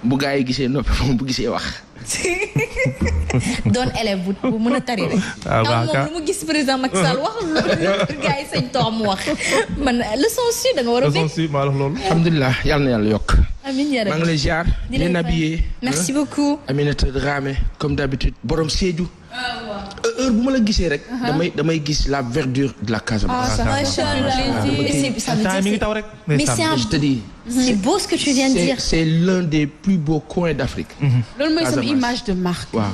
bu gaa yi gisee noppi moom bu gisee wax. doon élève bu mën a tari rek. moom lu mu gis président Macky Sall wax loolu gaa yi sañ toog mu wax man leçon su da nga war a. leçon su maa wax loolu. alhamdulilah yàlla na yàlla yokk. amiin yaa rabbi maa ngi lay ziar. di leen habillé. merci beaucoup. Aminata Dramé comme d'habitude borom Sédhiou. heure bu ma la gisee rek. damay gis la verdure de la Casamance. macha allah mi ngi taw rek. mais je te dis. c'est beau ce que tu viens de dire. c'est l'un des plus beaux coins d'Afrique. loolu mooy sama image de marque. waaw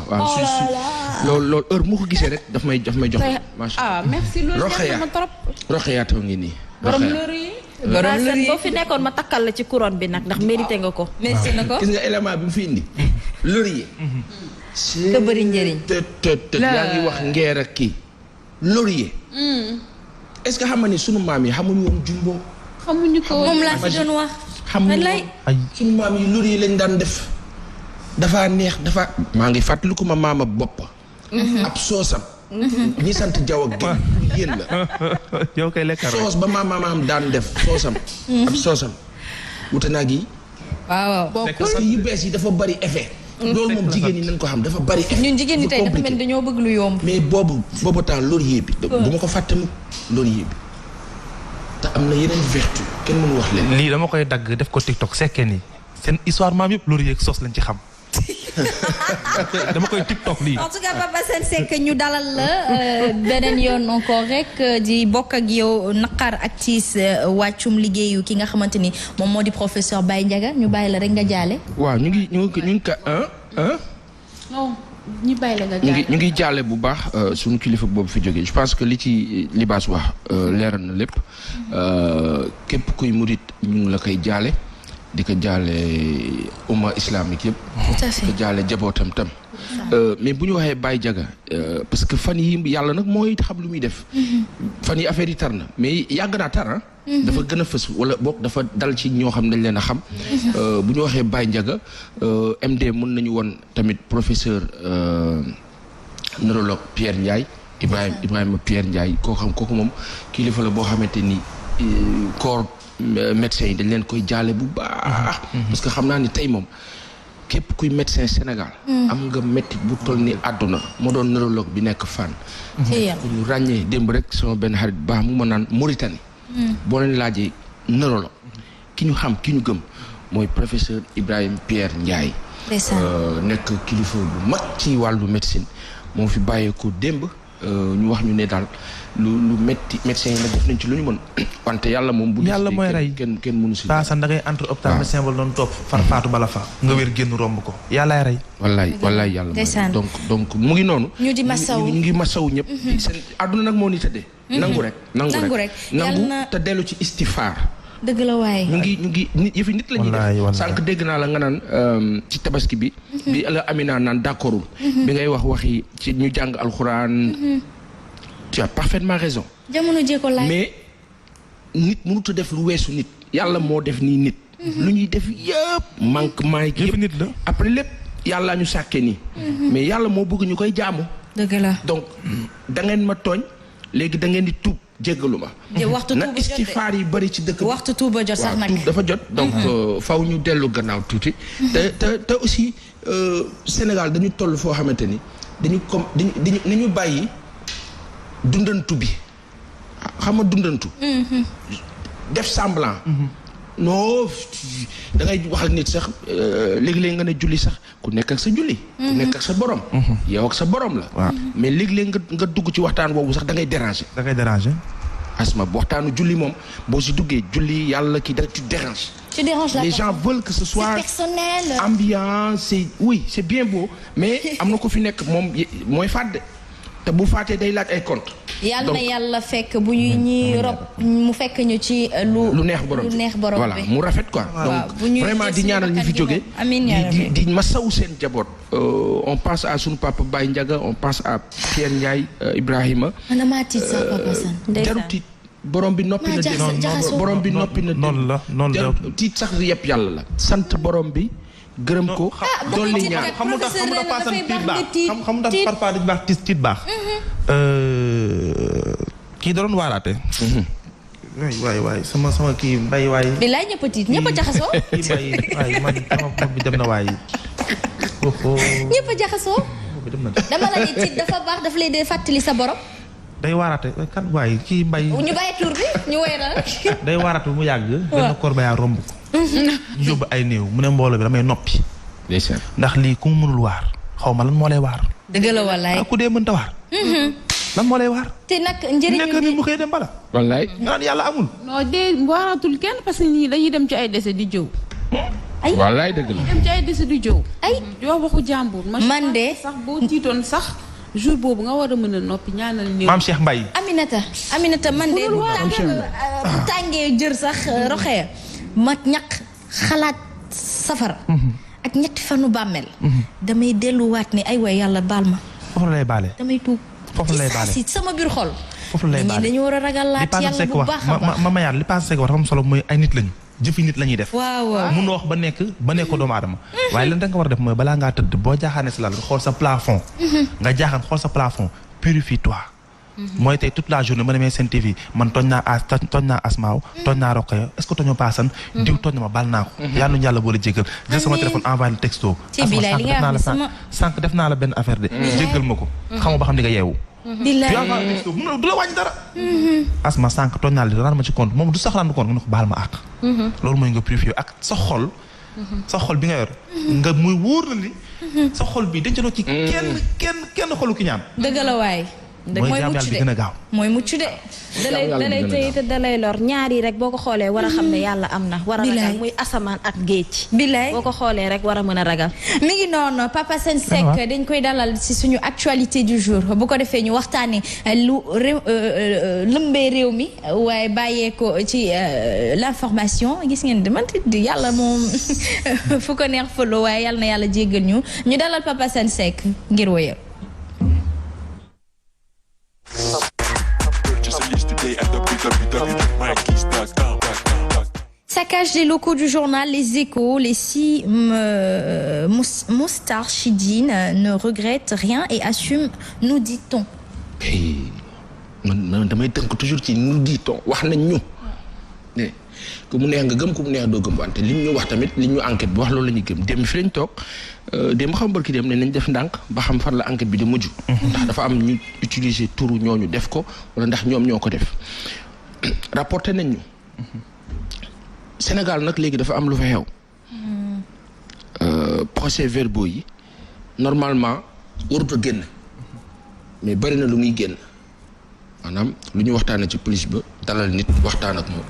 loolu heure mu ko gisee rek daf may jox. merci loolu neex na ma trop. Roxaya taw ngi nii. borom lëri boo fi nekkoon ma takkal la ci couronne bi nag ndax mérité nga ko. mérité na ko gis nga élément bi mu fi indi. laurier. te bëri njëriñ. te yaa ngi wax ngeer ak kii. laurier. est-ce que xam nga ni sunu maam yi xamuñu woon jumbo. xamuñu ko moom laa fi doon wax. xamuñu woon sunu maam yi laurier lañ daan def. dafa neex maa ngi fàttaliku ma maama bopp. ab soosam. ñi sant Jaw ak yéen la. yow kay lekk soos ba maam daan def soosam. ab soosam. wute naa gi. waaw parce que yu bees yi dafa bari effet. loolu moom jigéen ñi nañ ko xam dafa bari effet. ñun jigéen ñi tey dafa mel dañoo bëgg lu yomb. mais boobu temps laurier bi. du ma ko fàtte mu laurier bi. te am na yeneen vertu kenn mënu wax leen. lii dama koy dagg def ko TikTok sekkee nii seen histoire maam yëpp laurier ak sos lañ ci xam. dama koy TikTok lii. en tout cas Papa Sène Seck ñu dalal la beneen yoon encore rek di bokk ak yow naqar ak tiis wàccum liggéeyu ki nga xamante ni moom moo di professeur Baye Ndiaga ñu bàyyi la rek nga jaale. waaw ñu ngi ka non ñu bàyyi la nga jaale. ñu ngi jaale bu baax suñu kilifa boobu fi jógee je pense que li ci libaas wax leeral na lépp képp kuy murit ñu ngi la koy jaale. di ko jaale umma islamique yëpp. tout à fait di ko jaale jabootam tam. mais bu ñu waxee Baye Ndiaga parce que fan yi yàlla nag mooy xam lu muy def. fan yi affaire yi tar na mais yàgg naa tar dafa gën a fës wala boog dafa dal ci ñoo xam ne dañ leen a xam. bu ñu waxee Baye Ndiaga MD mën nañu woon tamit professeur neurologue Pierre Ndiaye. Ibrahima Pierre Ndiaye kooku moom kilifa la boo xamante ni corps. médecins yi dañ leen koy jaale bu baax. parce que xam naa ni tey moom képp kuy médecin Sénégal. am nga métti bu toll ni àdduna moo doon neurologue bi nekk Fann. ñu ràññee démb rek sama benn xarit baax mu ma naan Mauritanie. boo leen laajee neurologue ki ñu xam ki ñu gëm mooy professeur Ibrahima Pierre Ndiaye. nekk kilifa bu mag ci wàllu médecine moo fi bàyyeekoo démb. ñu wax ñu ne daal lu métti médecin yi nag def nañ ci lu ñu mën wante yàlla moom. bu yàlla mooy rey kenn mënu si. saa da ngay entre hôpital médecin ba doon topp far faatu bala fa. nga wér génn romb ko yàllaay rey. wallaay yàlla mooy donc mu ngi noonu. ñu di masaw ñu ngi masaw ñëpp. seen àdduna nag moo ni tëddee. nangu rek te dellu ci istifaar. dëgg la waaye. ñu ngi nit yëfi nit la ñuy def sànq dégg naa la nga naan ci tabaski bi. bi la Amina naan d'accordul. bi ngay waxi ci ñu jàng alxuraan. tu as parfaitement raison. jamono jee ko laaj. mais nit mënut a def lu weesu nit. yàlla moo def nii nit. lu ñuy def yëpp. manquement yi yëpp nit la. après lépp yàlla ñu sàkkee nii. mais yàlla moo bëgg ñu koy jaamu. dëgg la donc da ngeen ma tooñ léegi da ngeen di tuub. jéggalu ma waxtu tuuba jot istifaar yi bëri ci dëkk bi waxtu tuuba jot sax nag tuub dafa jot donc faw ñu dellu gannaaw tuuti te aussi Sénégal dañu toll foo xamante ni dañu bàyyi dundantu bi xam nga dundantu def semblant non da ngay wax ak nit sax léegi-léegi nga ne julli sax ku nekk ak sa julli ku nekk ak sa borom yow ak sa borom la mais léegi-léegi nga dugg ci waxtaan boobu sax da ngay déranger asma waxtaanu julli moom boo si duggee julli yàlla kii da tu déranges les gens veulent que ce soit personnel ambiant c'est bien beau mais am na ko fi nekk moom mooy fàtte te bu fàttee day laaj ay compte yàlla na yàlla fekk bu ñuy rob mu fekk ñu ci lu neex borom voilà mu rafet quoi donc vraiment di ñaanal ñi fi jóge di masawu seen jaboot on pense à sunu papa Baye Ndiaga on pense à Pierre Ndiaye Ibrahima jarut tiit borom bi noppi na borom bi noppi na jarut tiit sax yëpp yàlla la sant borom bi gërëm ko dolli ñaan xam nga paasan tiit baax xam nga parfois dañ baax tiit baax kii da doon waaraate waay sama kii mbay waay. bilaay ñëpp a tiit ñëpp a jaxasoo. kii mbay waay man sama bopp bi dem na waay. ñëpp a jaxasoo. dama la ni tiit dafa baax daf lay dee fàttali sa borom. day waarate kan waay kii mbay. ñu bàyyi tur bi ñu woy na. day waarate bu mu yàgg. benn corbillard romb ko. ñu yóbbu ay néew mu ne mbooloo bi damay noppi. ndax lii ku mu mënul waar xaw ma lan moo lay waar. dëgg la wallaay. ku dee mënta waar. lan moo lay waar. te nag njëriñ nekk ni mu xëy dem bala. wallaay. nga naan yàlla amul. non de waaratul kenn parce que ñii dañuy dem ci ay décès di jëw. ay wallaay dëgg la. dem ci ay décès di jëw. ay yoo waxu jàmbur. man de sax boo tiitoon sax jour boobu nga war a mën a noppi ñaanal néew. maam Cheikh Mbaye. Aminata man de bu tàngee jër sax roxee ma ñaq xalaat safara. ak ñetti fanu bàmmeel. damay delluwaat ni ay waay yàlla baal ma. foofu la lay baale. damay tuub. foofu la lay baale ci sama biir xol. foofu la lay baale dañu war a ragalaat yàlla bu baax a baax. ma yaat li passé Seck wax dafa am solo mooy ay nit lañu. jëfi nit la ñuy def. waaw mun na wax ba nekk doomu aadama. waaye lan da nga war a def mooy balaa ngaa tëdd boo jaaxaane si lal nga xool sa plafond. nga jaaxaan xool sa plafond purifie-toi. mooy tey toute la journée ma demee Sen TV man tooñ naa Asmaaw tooñ naa Rokhaya est-ce que tooñoo paasan diw tooñ na ma baal naa ko yàlla nañu yàlla boole jéggal jël sama téléphone envoyé le texto sànq def naa la benn affaire de jéggal ma ko xamoo ba xam ni nga yeewu du la wàññi dara Asma sànq tooñ naa la rendre ma ci compte moom du sax rendre compte nga ne ko baal ma àq loolu mooy nga purifier ak sa xol bi nga yor nga muy wóor na ni sa xol bi dencanoo ci kenn xolu ki ñaan dëgg la waay mooy jaam yàlla bi gën a gaaw mooy mucc de. dalay tey te dalay lor ñaar yi rek boo ko xoolee war a xam ne yàlla am na. war a ragal muy asamaan ak géej. bilaay boo ko xoolee rek war a mën a ragal. mi ngi noonu Papa Sène Seck dañ koy dalal ci suñu actualité du jour bu ko defee ñu waxtaanee lu lëmbee réew mi waaye bàyyee ko ci l'information gis ngeen de man yàlla moom fu ko neex fëloo waaye yàlla na yàlla jéggal ñu dalal Papa Sène Seck ngir wéyal. Saccage des locaux du journal Les Échos, les 6 Moustarchidine ne regrettent rien et assument, nous dit-on. man damay tënk toujours ci nous dit-on wax nañ ñu ne ku mu neex nga gëm ku mu neex doo gëm wante li ñu wax tamit li ñu enquête bi wax loolu la ñuy gëm dem fi lañ toog dem xam barki dem ne nañ def ndànk ba xam fan la enquête bi di mujj. ndax dafa am ñu utiliser turu ñooñu def ko wala ndax ñoom ñoo ko def rapporté nañ ñu. Sénégal nag léegi dafa am lu fa xew. procès verbaux yi normalement warut a génn mais bari na lu muy génn maanaam lu ñu waxtaanee ci police ba dalal nit waxtaan ak moom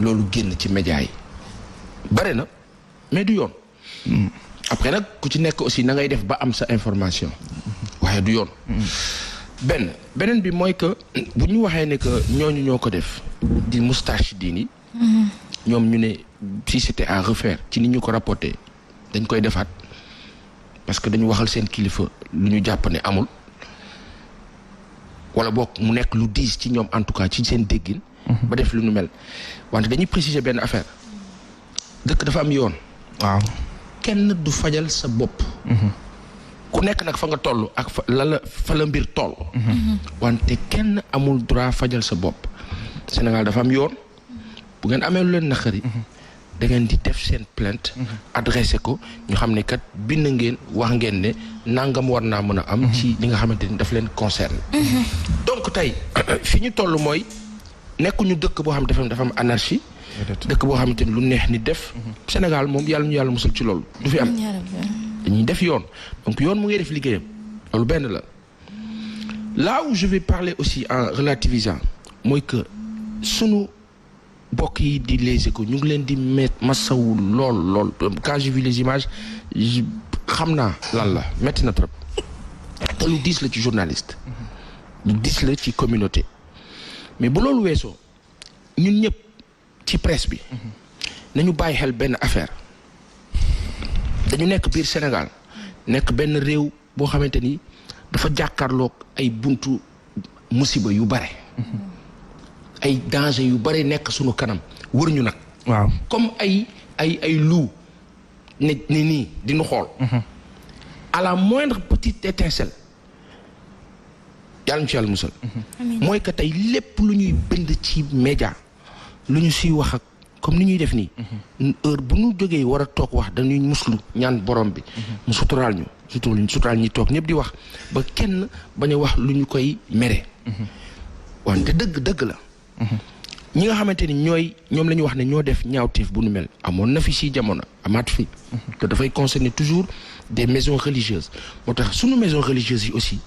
loolu génn ci média yi bari na mais du yoon. après nag ku ci nekk aussi na ngay def ba am sa information waaye du yoon. beneen bi mooy que bu ñu waxee ne que ñooñu ñoo ko def di Moustarchidine yi. ñoom ñu ne si c'était à refaire ci ni ñu ko rapporté dañ koy defaat parce que dañu waxal seen kilifa lu ñu jàpp ne amul wala boog mu nekk lu diis ci ñoom en tout cas ci seen déggin. ba def lu nu mel wante dañuy préciser benn affaire dëkk dafa am yoon. waaw kenn du fajal sa bopp. ku nekk nag fa nga toll ak fa la mbir toll. wante kenn amul droit fajal sa bopp Sénégal dafa am yoon. bu ngeen amee lu leen naqari da ngeen di def seen plainte adressé ko ñu xam ne kat bind ngeen wax ngeen ne nangam war naa mën a am ci li nga xamante ni daf leen concerne donc tey fi ñu toll mooy nekkuñu dëkk boo xam ne dafa am anarchie dëkk boo xamante ni lu neex ni def Sénégal moom yàlla ñu yàlla musul ci loolu du fi am dañuy def yoon donc yoon mu ngi def liggéeyam loolu benn la là où je vais parler aussi en relativisant mooy que sunu bokk yi di Les Échos ñu ngi leen di masawu lool quand j'ai vu les images xam naa lan la metti na trop te lu diis la ci journaliste lu diis la ci communauté mais bu loolu weesoo ñun ñëpp ci presse bi nañu bàyyi xel benn affaire dañu nekk biir Sénégal nekk benn réew boo xamante ni dafa jàkkaarloog ay buntu musiba yu bare ay danger yu bari nekk sunu kanam wër ñu nag. waaw comme ay loup ne nii di nu xool. à la moindre petite étincelle yàlla ñu ci yàlla musal. mooy que tey lépp lu ñuy bind ci média lu ñu siy wax ak comme ni ñuy def nii. heure bu ñu jógee war a toog wax dañuy muslu ñaan borom bi. mu suturaal ñu suturaal ñi toog ñëpp di wax ba kenn bañ a wax lu ñu koy mere. wante dëgg la. ñi nga xamante ni ñoom la ñu wax ne ñoo def ñaawteef bu nu mel amoon na fi si jamono amaat fi. te dafay concerner toujours des maisons religieuses moo tax sunu maisons religieuses yi aussi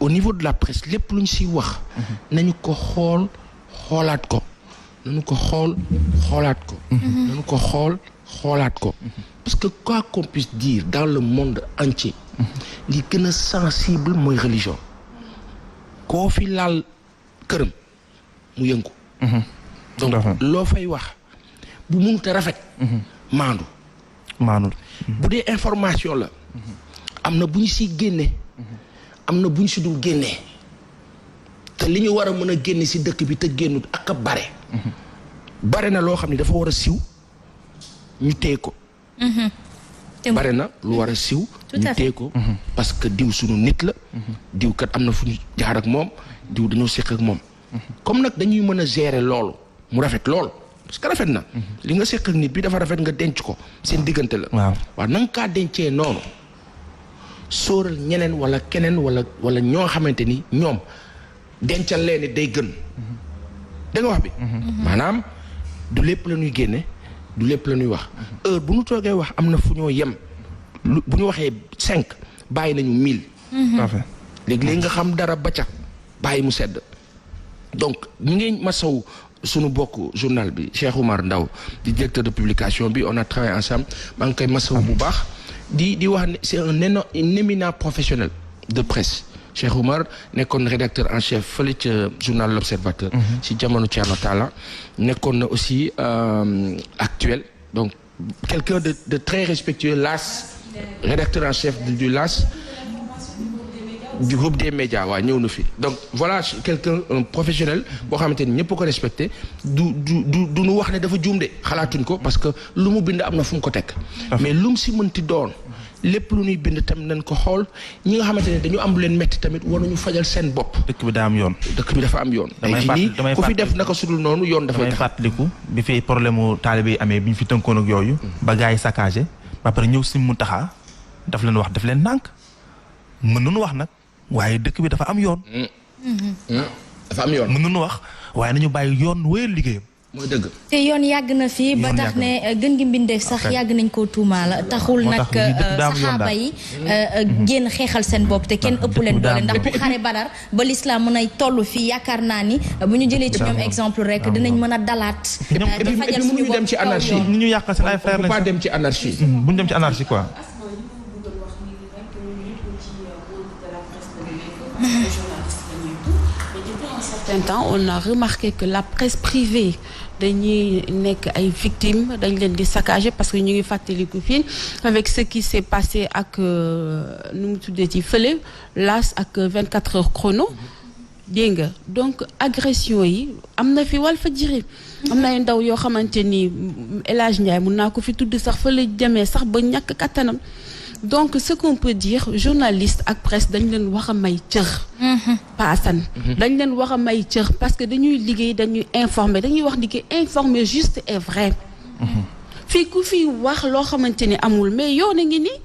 au niveau de la presse lépp lu ñu siy wax. nañu ko xoolaat ko. nañu ko xoolaat ko. parce que quoi qu'on puisse dire dans le monde entier. li gën a sensible mooy religion. koo fi laal këram mu yëngu. donc loo fay wax bu mënut a rafet. maandu. bu dee information la. am na bu ñu siy génne. am na bu ñu si dul génnee. te li ñu war a mën a génne si dëkk bi te génnut ak a bare na loo xam ne dafa war a siw ñu téye ko. bare na lu war a siw ñu téye ko. parce que diw sunu nit la. diw kat am na fu ñu jaar ak moom diw dañoo seq ak moom. comme nag dañuy mën a gérer loolu mu rafet lool parce que rafet na. li nga seq ak nit bi dafa rafet nga denc ko seen diggante la. waaw na nga kaa dencee noonu sóoral ñeneen wala keneen wala ñoo xamante ni ñoom dencal leen ni day gën. da nga wax bi. maanaam du lépp la ñuy génne du lépp la ñuy wax heure bu ñu toogee wax am na fu ñoo yem bu ñu waxee 5 bàyyi nañu 1000. léegi nga xam dara ba ca bàyyi mu sedd. donc ñu ngi masaw sunu bokk journal bi Cheikh Oumar Ndaw di directeur de publication bi on a travaillé ensemble maa ngi koy masaw bu baax di wax ne c'est un éminent professionnel de presse Cheikh Oumar nekkoon rédacteur en chef fële ca journal L'Observateur ci jamono Thierno Talla nekkoon na aussi actuel donc quelqu'un de très respectueux l'AS rédacteur en chef du LAS du groupe des médias waaw ñëw na fi donc voilà quelqu'un un professionnel boo xamante ni ñëpp ko respecté du nu wax ne dafa juum de xalaatuñ ko parce que lu mu bind am na fu mu ko teg mais lu mu si mënti doon lépp lu ñuy bind tam nañ ko xool ñi nga xamante ne dañu am leen métti tamit war nañu fajal seen bopp. dëkk bi daa am yoon. dëkk bi dafa am yoon. damay ku fi def naka sudul noonu yoon dafay tax. damay fàttaliku bi fi problème mu taalibe yi amee bi ñu fi tënkoon ak yooyu. ba gars yi saccagé ba pare ñëw si mu taxaa daf leen wax daf leen nànk mën nañu wax nag waaye dëkk bi dafa am yoon. dafa am yoon mën nañu wax waaye nañu bàyyi yoon wéyal liggéeyam. mooy dëgg. te yoon yàgg na fii ba tax ne gën gi mbindeef sax yàgg nañ koo tuumaal taxul nag saxaaba yi génn xeexal seen bopp te kenn ëpp leen doole ndax bu xare Badar ba l'islam mën a toll fii yaakaar naa ni bu ñu jëlee ci ñoom exemple rek dinañ mën a dalaat. te fajal suñu bopp dem ci anarchie ni ñu yàqal seen ay frères lañ pas dem ci anarchie. bu ñu dem ci anarchie quoi. Temps, on a remarqué que la presse privée dañuy nekk ay victimes dañ leen di saccager parce que ñu ngi fàttaliku fii avec ce qui s'est passé ak nu mu tuddee ci fële LAS ak 24 heures chrono dégg nga donc agression yi am na fi Walfadjri am na ay ndaw yoo xamante ni El Hadj Ndiaye mun naa ko fi tudd sax fële demee sax ba ñàkk kattanam donc ce qu'on peut dire journaliste ak presse dañ leen wax a may cër paasan dañ leen wax a may cër parce que dañuy liggéey dañuy informer dañuy wax ni que informer juste et vrai fii ku fi wax loo xamante ni amul mais yow na ngi nii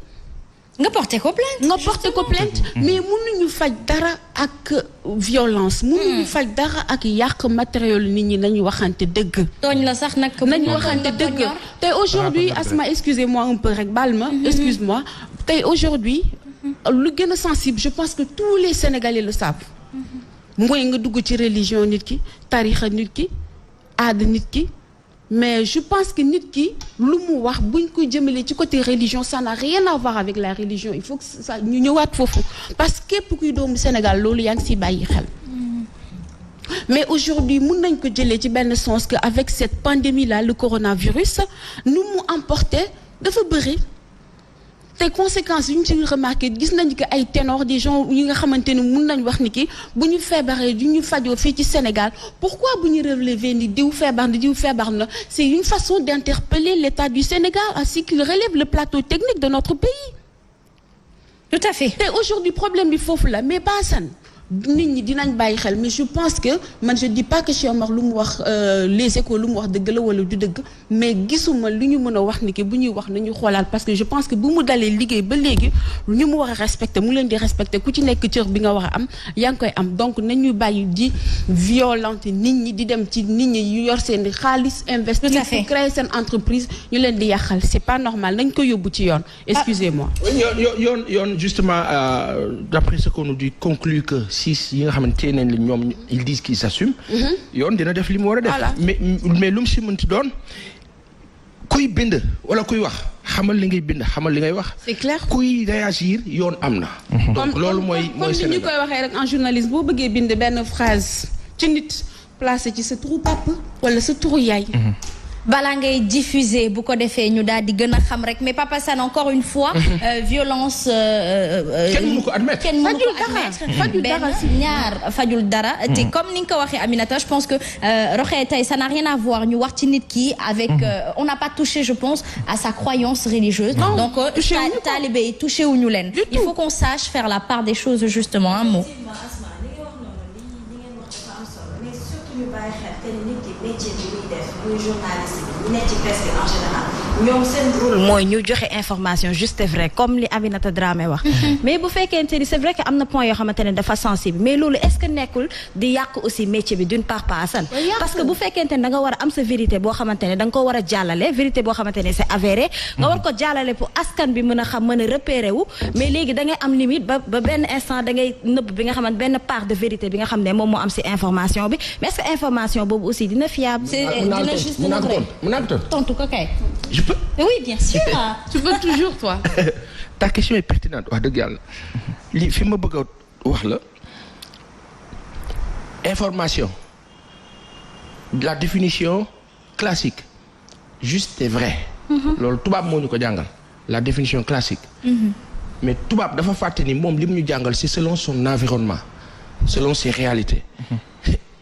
nga porté ko plainte mais mënuñu faj dara ak violence mënuñu faj dara ak yàq matériel nit ñi nañu waxante dëgg tooñ la sax nag nañu waxante dëgg tey aujourd'hui Asma excusez-moi un peu rek baal ma excuse-moi tey aujourd'hui lu gën a sensible je pense que tous les Sénégalais le savent mooy nga dugg ci religion nit ki tarixa nit ki aada nit ki mais je pense que nit ki lu mu wax buñ ko jëmale ci côté religion ça n'a rien à voir avec la religion il faut que ça ñu ñëwaat foofu parce que képp kuy doomu Sénégal loolu yaa ngi siy bàyyi xel mais aujourd'hui mun nañ ko jëlee ci benn sens que avec cette pandémie là le coronavirus nu mu emporté dafa bëri te conséquences yu ñu ci remarqué gis nañ que ay ténors des gens yi nga xamante ni mun nañ wax ni ki bu ñu feebaree du ñu fajoo fii ci Sénégal pourquoi bu ñu relever ni diw feebar na c'est une façon d'interpeller l'État du Sénégal ainsi qu'il relève le plateau technique de notre pays. Tout à fait. te aujourd'hui problème bi foofu la mais baasan nit ñi dinañ bàyyi xel mais je pense que man je dis pas que Cheikh Omar lu mu wax les échos lu mu wax dëgg la wala du dëgg mais gisuma lu ñu mën a wax ni que bu ñuy wax nañu xoolaat parce que je pense que bu mu dalee liggéey ba léegi ñu mu war a respecter mu leen di respecter ku ci nekk cër bi nga war a am yaa ngi koy am donc nañuy bàyyi di violenter nit ñi di dem ci nit ñi yu yor seen xaalis investir pour créer seen entreprise ñu leen di yàqal c'est pas normal nañ ko yóbbu ci yoon excusez-moi yoon justement d'après ce qu'on nous dit conclut que si yi nga xamante nañ la ñoom ils disent qu'ils s'assument yoon dina def li mu war a def mais lu mu si mënti doon kuy bind wala kuy wax xamal li ngay bind xamal li ngay wax c'est clair kuy réagir yoon am na donc loolu mooy comme ni ñu koy waxee rek en journaliste boo bëggee bind benn phrase ci nit placé ci sa turu papa wala sa turu yaay balaa ngay diffuser bu ko defee ñu daal di gën a xam rek mais Papa Sane encore une fois violence kenn mënu ko admettre benn ñaar fajul dara te comme ni nga ko waxee Aminata je pense que Rokhaya tey ça n'a rien à voir ñu wax ci nit ki avec on n'a pas touché je pense à sa croyance religieuse donc talibé yi touché wuñu leen il faut qu'on sache faire la part des choses justement un mot muy journaliste bi nekk ci presse bi en général ñoom seen rôle mooy ñu joxe information juste et vrai comme li Aminata Dramé wax mais bu fekkente ni c'est vrai que am na point yoo xamante ne dafa sensible mais loolu est-ce que nekkul di yàq aussi métier bi d'une part pas Assane parce que bu fekkente ne da nga war a am sa vérité boo xamante ne da nga ko war a jàllale vérité boo xamante ne c'est avéré nga war ko jàllale pour askan bi mën a xam mën a repérer wu mais léegi da ngay am limite ba benn instant da ngay nëbb bi nga xamante benn part de vérité bi nga xam ne moom moo am ci information bi mais est-ce que information boobu aussi dina fiable mën naa ko tontu ko kay. je peux. oui bien sûr. tu peux toujours toi. ta question est pertinente wax dëgg yàlla li fi ma bëgg a wax la information la définition classique juste et vrai. loolu tubaab moo ñu ko jàngal la définition classique. mais tubaab dafa fàtte ni moom li mu ñu jàngal c'est selon son environnement selon ses réalités.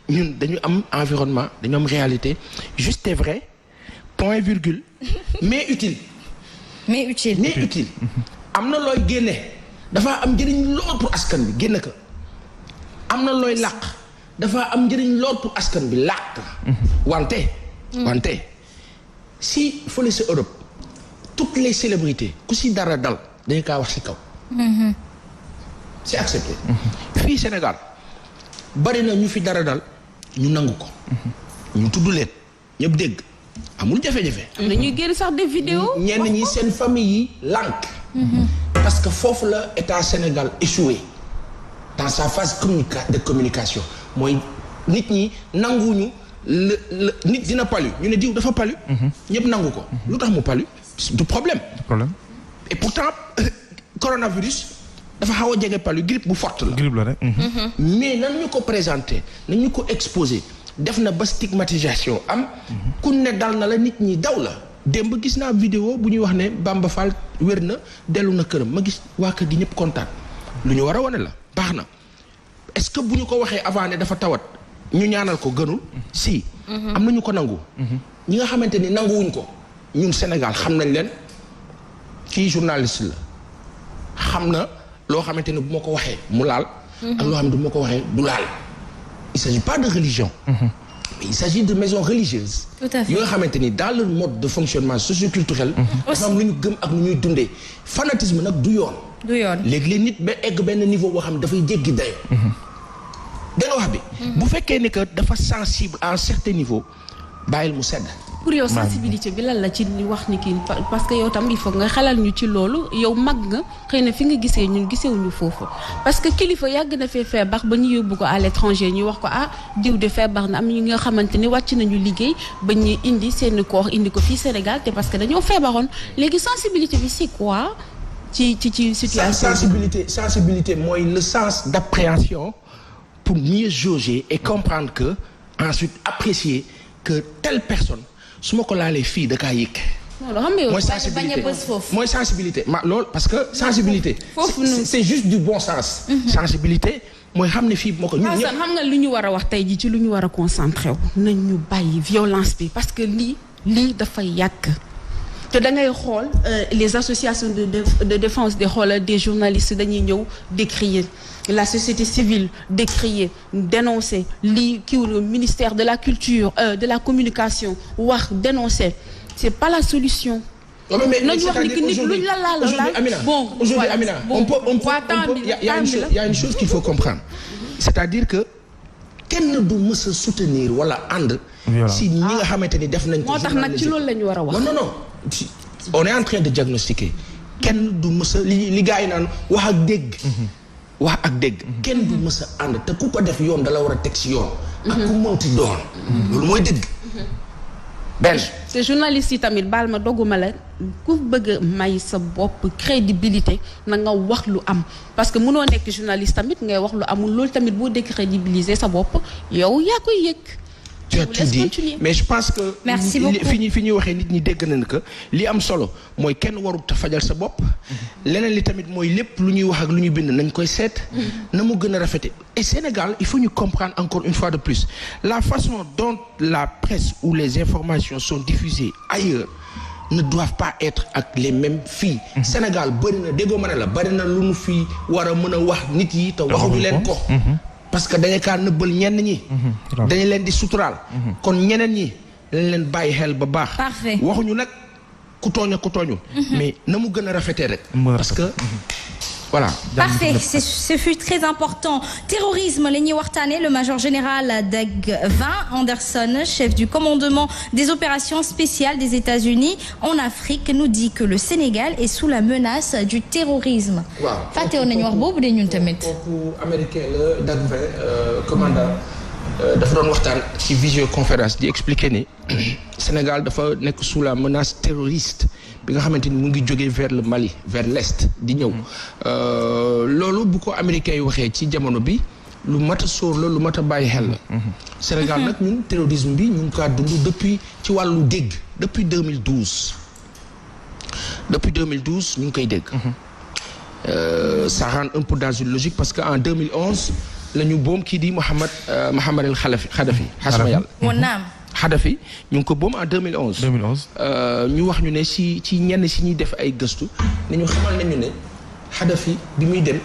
ñun dañu am environnement dañu am réalité juste et vrai point virgule mais utile. am na looy génne dafa am njëriñ lool pour askan bi génne ko am na looy làq dafa am njëriñ lool pour askan bi làq wante si fële sa Europe toutes les célébrités ku si dara dal dañu kaa wax si kaw c'est accepté fii Sénégal bari na ñu fi dara dal ñu nangu ko ñu tudd leen ñëpp dégg amul jafe-jafe dañuy génn sax des vidéos ñenn ñi seen famille yi lànk parce que foofu la état Sénégal échoué dans sa phase de communication mooy nit ñi nanguwuñu nit dina palu ñu ne diw dafa palu ñëpp nangu ko lu tax mu palu du problème et pourtant coronavirus dafa xaw a jege palu grippe bu forte la. grippe la rek. mais nan ñu ko présenté nan ñu ko exposé def na ba stigmatisation am. ku ne dal na la nit ñi daw la. démb gis naa vidéo bu ñuy wax ne Bamba Fall wér na dellu na këram ma gis waa kër gi ñëpp kontaan lu ñu war a wane la baax na est-ce que bu ñu ko waxee avant ne dafa tawat ñu ñaanal ko gënul si. am na ñu ko nangu. ñi nga xamante ni nanguwuñ ko ñun Sénégal xam nañ leen kii journaliste la xam na. loo xamante ne bu ma ko waxee mu laal. ak loo xam ne bu ma ko waxee du laal. il s'agit pas de religion. mais il s'agit de maisons religieuses. tout à fait yi nga xamante ni dans le mode de fonctionnement socioculturel. dafa am lu ñu gëm ak lu ñuy dundee. fanatisme nag du yoon. léegi nit ba egg benn niveau boo xam ne dafay jéggi dayo da nga wax bi. bu fekkee ni que dafa sensible à un certain niveau bàyyil mu sedd. pour yow sensibilité bi lan la ci wax ni kii parce que yow tam il faut nga xelal ñu ci loolu yow mag nga xëy na fi nga gisee ñun gisewuñu foofu parce que kilifa yàgg na fee feebar ba ñu yóbbu ko à l'étranger ñu wax ko diw de feebar na am ñu nga xamante ni wàcc nañu liggéey ba ñu indi seen koor indi ko fii Sénégal te parce que dañoo feebaroon léegi sensibilité bi c'est quoi ci situation sensibilité mooy le sens d'appréhension pour mieux jauger et comprendre que ensuite apprécier que telle personne su ma ko laalee fii da kaa yëg. mooy sensibilité loolu parce que sensibilité. c'est juste du bon sens. sensibilité mooy xam ne fii moo ko ñun ñëpp. xam nga lu ñu war a wax tey jii ci lu ñu war a concentré wu. nañ ñu bàyyi violence bi parce que lii dafay yàgg. te da ngay xool les associations de défense des journalistes dañuy ñëw décrier la société civile décrier dénoncer lii kiiw ministère de la culture de la communication wax dénoncer c'est pas la solution. nañu wax ni que nit luñ la laal bon aujourd'hui Amina on peut il y a une chose qu'il faut comprendre c'est-à-dire que kenn du mës a soutenir wala ànd si ñi nga xamante ni def nañ ko moo tax nag ci loolu la ñu war a wax non on est en train de diagnostiquer kenn du mës a li gars yi naan wax ak dégg wax ak dégg kenn du mës a ànd te ku ko def yoon dala war a teg si yoon ak ku mënti doon loolu mooy dëgg benn te journaliste yi tamit baal ma dogguma la ku bëgg a may sa bopp crédibilité na nga wax lu am parce que mënoo nekk journaliste tamit ngay wax lu amul loolu tamit boo décrédibiliser sa bopp yow yaa koy yëg. tu as tout dit mais je pense que. merci beaucoup fi ñuy waxee nit ñi dégg nañ que li am solo mooy kenn warut a fajal sa bopp. leneen li tamit mooy lépp lu ñuy wax ak lu ñuy bind nañ koy seet. na mu gën a rafete et Sénégal il faut ñu comprendre encore une fois de plus la façon dont la presse ou les informations sont diffusées ailleurs ne doivent pas être ak les mêmes filles. Sénégal bëri na déggoo ma ne la bëri na lu nu fii war a mën a wax nit yi te waxuñu leen ko. parce que dañu kaa nëbbal ñenn ñi. dañu leen di suturaal. kon ñeneen ñi dañ leen bàyyi xel ba baax. parfait waxuñu nag ku tooñu. mais na mu gën a rafetee rek. parce que voilà. parfait ce fut très important terrorisme la ñuy waxtaanee le major général Dagvin Anderson chef du commandement des opérations spéciales des États-Unis en Afrique nous dit que le Sénégal est sous la menace du terrorisme. waaw fàttewoon nañu wax boobu de ñun tamit. kooku américain la Dagvin commandant dafa doon waxtaan ci visioconférence di expliquer ni Sénégal dafa nekk sous la menace terroriste. bi nga xamante ni mu ngi jógee vers le Mali vers l'est di ñëw loolu bu ko américains yi waxee ci jamono bi lu mat a sóor la lu mat a bàyyi xel la Sénégal nag ñun terrorisme bi ñu ngi kaa dund depuis ci wàllu dégg depuis 2012 ñu ngi koy dégg ça rentre un peu dans une logique parce que en 2011 la ñu boom kii di Mohamed El Khadafi xasma yàlla Kadhafi ñu ngi ko boom en 2011. ñu wax ñu ne ci ñenn si ñuy def ay gëstu ne ñu xamal nañu ne Kadhafi bi muy dem